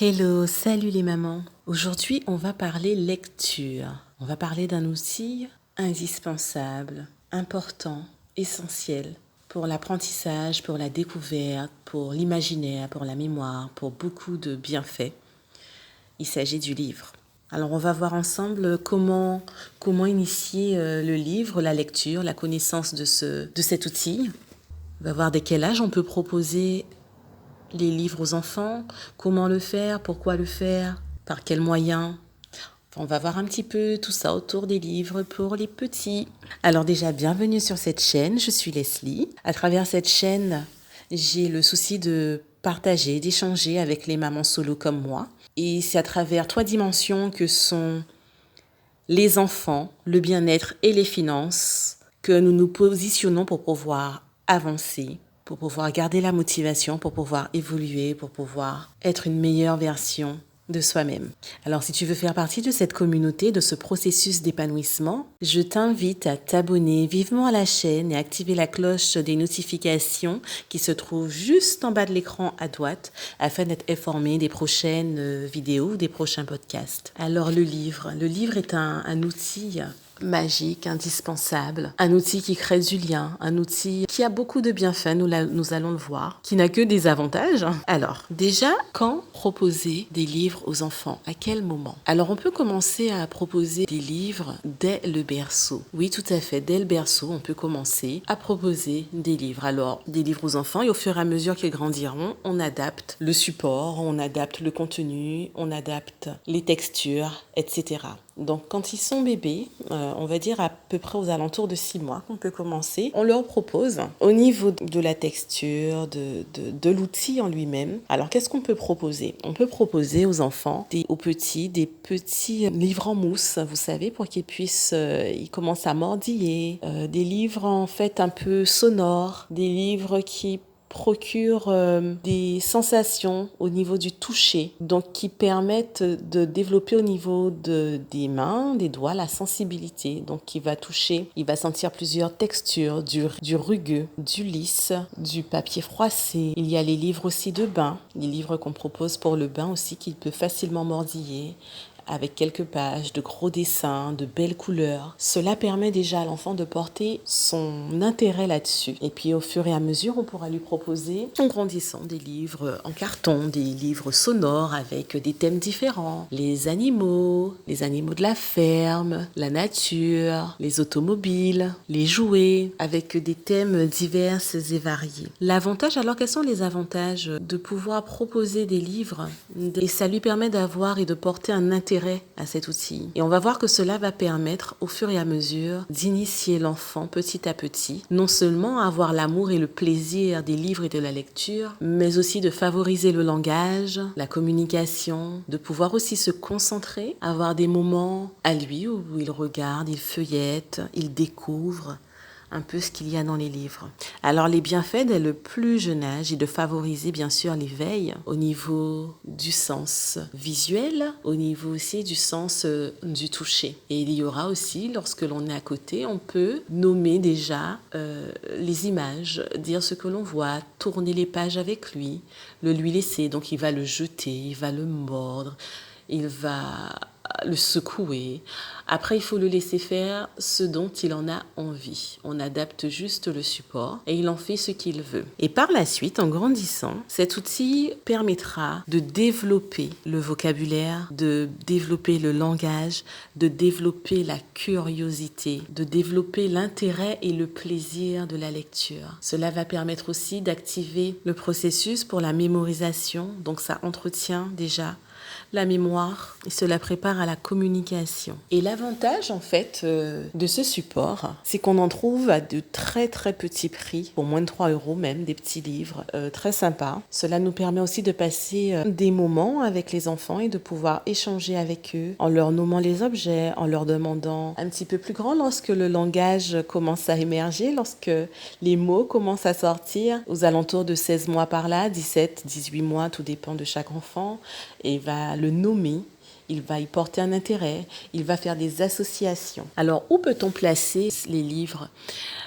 Hello, salut les mamans. Aujourd'hui, on va parler lecture. On va parler d'un outil indispensable, important, essentiel pour l'apprentissage, pour la découverte, pour l'imaginaire, pour la mémoire, pour beaucoup de bienfaits. Il s'agit du livre. Alors, on va voir ensemble comment initier le livre, la lecture, la connaissance de cet outil. On va voir dès quel âge on peut proposer les livres aux enfants, comment le faire, pourquoi le faire, par quels moyens. Enfin, on va voir un petit peu tout ça autour des livres pour les petits. Alors déjà, bienvenue sur cette chaîne, je suis Leslie. À travers cette chaîne, j'ai le souci de partager, d'échanger avec les mamans solo comme moi. Et c'est à travers 3 dimensions que sont les enfants, le bien-être et les finances que nous nous positionnons pour pouvoir avancer, pour pouvoir garder la motivation, pour pouvoir évoluer, pour pouvoir être une meilleure version de soi-même. Alors si tu veux faire partie de cette communauté, de ce processus d'épanouissement, je t'invite à t'abonner vivement à la chaîne et activer la cloche des notifications qui se trouve juste en bas de l'écran à droite afin d'être informé des prochaines vidéos ou des prochains podcasts. Alors le livre est un outil magique, indispensable, un outil qui crée du lien, un outil qui a beaucoup de bienfaits, nous allons le voir, qui n'a que des avantages. Alors, déjà, quand proposer des livres aux enfants? À quel moment? Alors, on peut commencer à proposer des livres dès le berceau. Oui, tout à fait, dès le berceau, on peut commencer à proposer des livres. Alors, des livres aux enfants, et au fur et à mesure qu'ils grandiront, on adapte le support, on adapte le contenu, on adapte les textures, etc. Donc, quand ils sont bébés, on va dire à peu près aux alentours de 6 mois qu'on peut commencer, on leur propose, au niveau de la texture, de l'outil en lui-même. Alors, qu'est-ce qu'on peut proposer? On peut proposer aux enfants, aux petits, des petits livres en mousse, vous savez, pour qu'ils puissent, ils commencent à mordiller, des livres en fait un peu sonores, des livres qui procure des sensations au niveau du toucher, donc qui permettent de développer au niveau des mains, des doigts, la sensibilité. Donc qui va toucher, il va sentir plusieurs textures, du rugueux, du lisse, du papier froissé. Il y a les livres aussi de bain, les livres qu'on propose pour le bain aussi, qu'il peut facilement mordiller, avec quelques pages, de gros dessins, de belles couleurs. Cela permet déjà à l'enfant de porter son intérêt là-dessus. Et puis au fur et à mesure, on pourra lui proposer, en grandissant, des livres en carton, des livres sonores avec des thèmes différents. Les animaux de la ferme, la nature, les automobiles, les jouets, avec des thèmes divers et variés. L'avantage, alors quels sont les avantages de pouvoir proposer des livres? Et ça lui permet d'avoir et de porter un intérêt à cet outil. Et on va voir que cela va permettre au fur et à mesure d'initier l'enfant petit à petit, non seulement à avoir l'amour et le plaisir des livres et de la lecture, mais aussi de favoriser le langage, la communication, de pouvoir aussi se concentrer, avoir des moments à lui où il regarde, il feuillette, il découvre un peu ce qu'il y a dans les livres. Alors les bienfaits dès le plus jeune âge est de favoriser bien sûr l'éveil au niveau du sens visuel, au niveau aussi du sens du toucher. Et il y aura aussi, lorsque l'on est à côté, on peut nommer déjà les images, dire ce que l'on voit, tourner les pages avec lui, le lui laisser. Donc il va le jeter, il va le mordre, il va le secouer. Après, il faut le laisser faire ce dont il en a envie. On adapte juste le support et il en fait ce qu'il veut. Et par la suite, en grandissant, cet outil permettra de développer le vocabulaire, de développer le langage, de développer la curiosité, de développer l'intérêt et le plaisir de la lecture. Cela va permettre aussi d'activer le processus pour la mémorisation. Donc ça entretient déjà la mémoire et cela prépare à la communication. Et l'avantage en fait de ce support, c'est qu'on en trouve à de très très petits prix, pour moins de 3 euros même, des petits livres très sympas. Cela nous permet aussi de passer des moments avec les enfants et de pouvoir échanger avec eux en leur nommant les objets, en leur demandant un petit peu plus grand lorsque le langage commence à émerger, lorsque les mots commencent à sortir aux alentours de 16 mois par là, 17, 18 mois, tout dépend de chaque enfant, et va le nommer il va y porter un intérêt, il va faire des associations. Alors, où peut-on placer les livres ?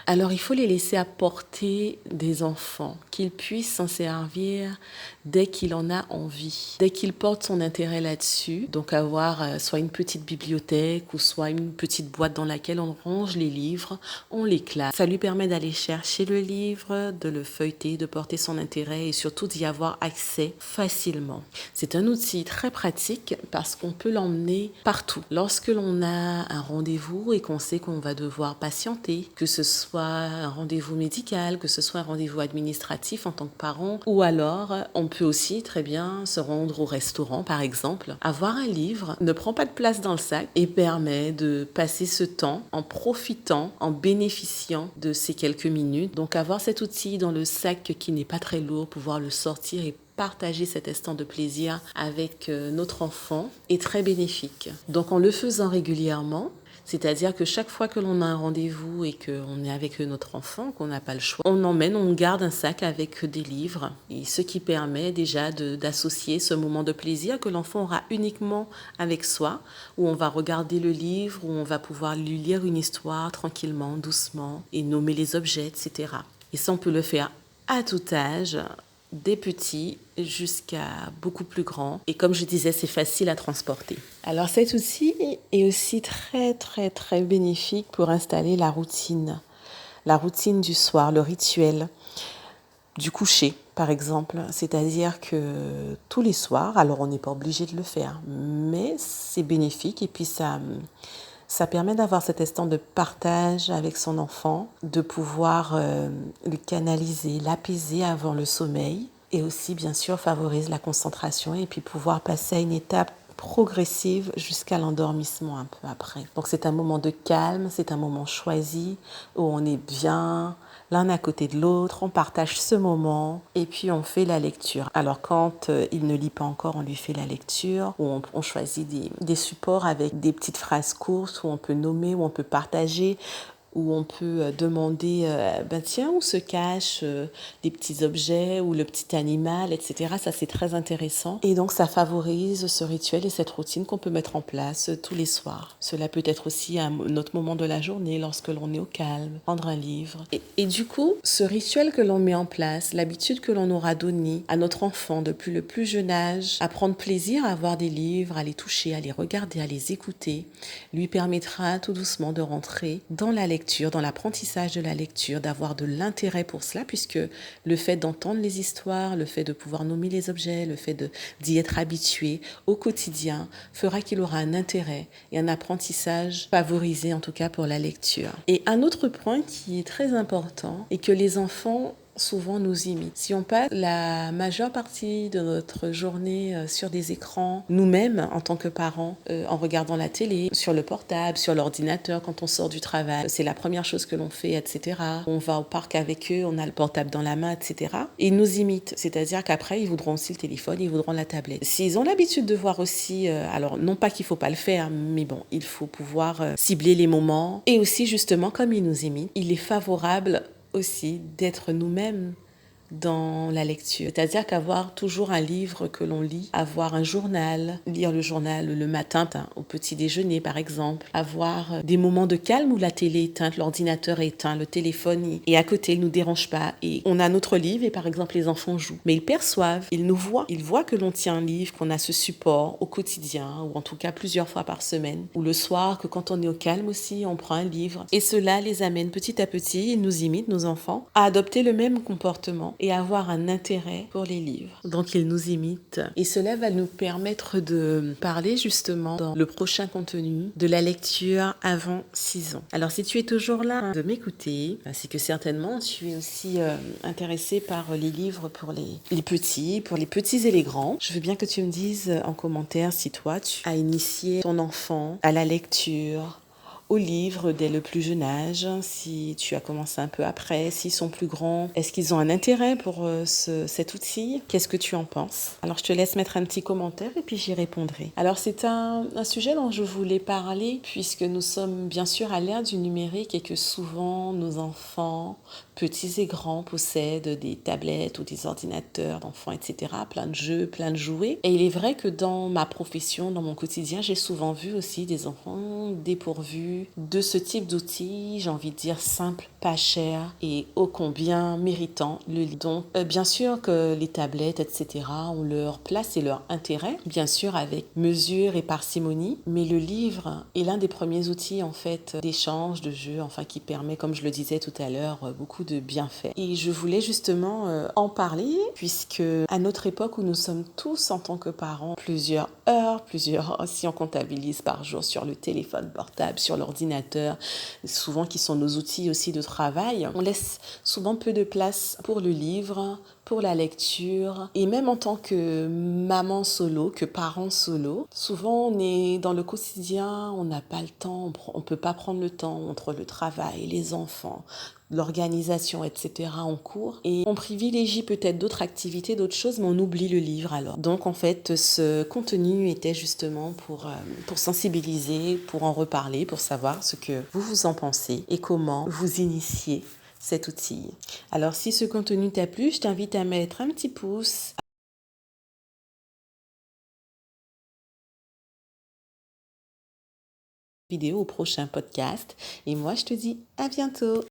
Alors, il faut les laisser à portée des enfants, qu'ils puissent s'en servir dès qu'il en a envie, dès qu'il porte son intérêt là-dessus. Donc, avoir soit une petite bibliothèque ou soit une petite boîte dans laquelle on range les livres, on les classe. Ça lui permet d'aller chercher le livre, de le feuilleter, de porter son intérêt et surtout d'y avoir accès facilement. C'est un outil très pratique parce qu'on peut l'emmener partout. Lorsque l'on a un rendez-vous et qu'on sait qu'on va devoir patienter, que ce soit un rendez-vous médical, que ce soit un rendez-vous administratif en tant que parent, ou alors on peut aussi très bien se rendre au restaurant par exemple. Avoir un livre ne prend pas de place dans le sac et permet de passer ce temps en profitant, en bénéficiant de ces quelques minutes. Donc avoir cet outil dans le sac qui n'est pas très lourd, pouvoir le sortir et partager cet instant de plaisir avec notre enfant est très bénéfique. Donc en le faisant régulièrement, c'est-à-dire que chaque fois que l'on a un rendez-vous et qu'on est avec notre enfant, qu'on n'a pas le choix, on garde un sac avec des livres, et ce qui permet déjà d'associer ce moment de plaisir que l'enfant aura uniquement avec soi, où on va regarder le livre, où on va pouvoir lui lire une histoire tranquillement, doucement, et nommer les objets, etc. Et ça, on peut le faire à tout âge, des petits jusqu'à beaucoup plus grands. Et comme je disais, c'est facile à transporter. Alors cet outil est aussi très très très bénéfique pour installer la routine du soir, le rituel du coucher par exemple. C'est-à-dire que tous les soirs, alors on n'est pas obligé de le faire, mais c'est bénéfique et puis ça permet d'avoir cet instant de partage avec son enfant, de pouvoir le canaliser, l'apaiser avant le sommeil et aussi bien sûr favorise la concentration et puis pouvoir passer à une étape progressive jusqu'à l'endormissement un peu après. Donc c'est un moment de calme, c'est un moment choisi où on est bien l'un à côté de l'autre, on partage ce moment et puis on fait la lecture. Alors quand il ne lit pas encore, on lui fait la lecture, où on choisit des supports avec des petites phrases courtes où on peut nommer, où on peut partager, où on peut demander, tiens, où se cachent les petits objets ou le petit animal, etc. Ça, c'est très intéressant. Et donc, ça favorise ce rituel et cette routine qu'on peut mettre en place tous les soirs. Cela peut être aussi un autre moment de la journée, lorsque l'on est au calme, prendre un livre. Et du coup, ce rituel que l'on met en place, l'habitude que l'on aura donnée à notre enfant depuis le plus jeune âge, à prendre plaisir à voir des livres, à les toucher, à les regarder, à les écouter, lui permettra tout doucement de rentrer dans la lecture, dans l'apprentissage de la lecture, d'avoir de l'intérêt pour cela, puisque le fait d'entendre les histoires, le fait de pouvoir nommer les objets, le fait d'y être habitué au quotidien, fera qu'il aura un intérêt et un apprentissage favorisé en tout cas pour la lecture. Et un autre point qui est très important et que les enfants souvent nous imitent. Si on passe la majeure partie de notre journée sur des écrans, nous-mêmes en tant que parents, en regardant la télé, sur le portable, sur l'ordinateur quand on sort du travail, c'est la première chose que l'on fait, etc. On va au parc avec eux, on a le portable dans la main, etc. Et ils nous imitent, c'est-à-dire qu'après ils voudront aussi le téléphone, ils voudront la tablette. S'ils ont l'habitude de voir aussi, alors non pas qu'il ne faut pas le faire, mais bon, il faut pouvoir cibler les moments. Et aussi justement, comme ils nous imitent, il est favorable aussi d'être nous-mêmes dans la lecture. C'est-à-dire qu'avoir toujours un livre que l'on lit, avoir un journal, lire le journal le matin au petit déjeuner par exemple, avoir des moments de calme où la télé est éteinte, l'ordinateur est éteint, le téléphone est à côté, il ne nous dérange pas et on a notre livre et par exemple les enfants jouent. Mais ils perçoivent, ils nous voient, ils voient que l'on tient un livre, qu'on a ce support au quotidien ou en tout cas plusieurs fois par semaine ou le soir que quand on est au calme aussi, on prend un livre et cela les amène petit à petit, ils nous imitent, nos enfants, à adopter le même comportement et avoir un intérêt pour les livres. Donc ils nous imitent. Et cela va nous permettre de parler justement dans le prochain contenu de la lecture avant 6 ans. Alors si tu es toujours là de m'écouter, c'est que certainement tu es aussi intéressé par les livres pour les petits, pour les petits et les grands. Je veux bien que tu me dises en commentaire si toi tu as initié ton enfant à la lecture, au livre dès le plus jeune âge, si tu as commencé un peu après, s'ils sont plus grands, est-ce qu'ils ont un intérêt pour cet outil? Qu'est-ce que tu en penses? Alors je te laisse mettre un petit commentaire et puis j'y répondrai. Alors c'est un sujet dont je voulais parler puisque nous sommes bien sûr à l'ère du numérique et que souvent nos enfants, petits et grands possèdent des tablettes ou des ordinateurs d'enfants, etc. Plein de jeux, plein de jouets. Et il est vrai que dans ma profession, dans mon quotidien, j'ai souvent vu aussi des enfants dépourvus de ce type d'outils, j'ai envie de dire simples, pas chers et ô combien méritants le livre. Donc, bien sûr que les tablettes, etc. ont leur place et leur intérêt, bien sûr avec mesure et parcimonie, mais le livre est l'un des premiers outils en fait d'échange, de jeu, enfin qui permet, comme je le disais tout à l'heure, beaucoup de bienfaits. Et je voulais justement en parler puisque à notre époque où nous sommes tous en tant que parents, plusieurs heures, si on comptabilise par jour sur le téléphone portable, sur l'ordinateur, souvent qui sont nos outils aussi de travail, on laisse souvent peu de place pour le livre, pour la lecture. Et même en tant que maman solo, que parent solo, souvent on est dans le quotidien, on n'a pas le temps, on ne peut pas prendre le temps entre le travail, les enfants, l'organisation, etc. en cours. Et on privilégie peut-être d'autres activités, d'autres choses, mais on oublie le livre alors. Donc en fait, ce contenu était justement pour sensibiliser, pour en reparler, pour savoir ce que vous en pensez et comment vous initier cet outil. Alors si ce contenu t'a plu, je t'invite à mettre un petit pouce, vidéo au prochain podcast. Et moi, je te dis à bientôt.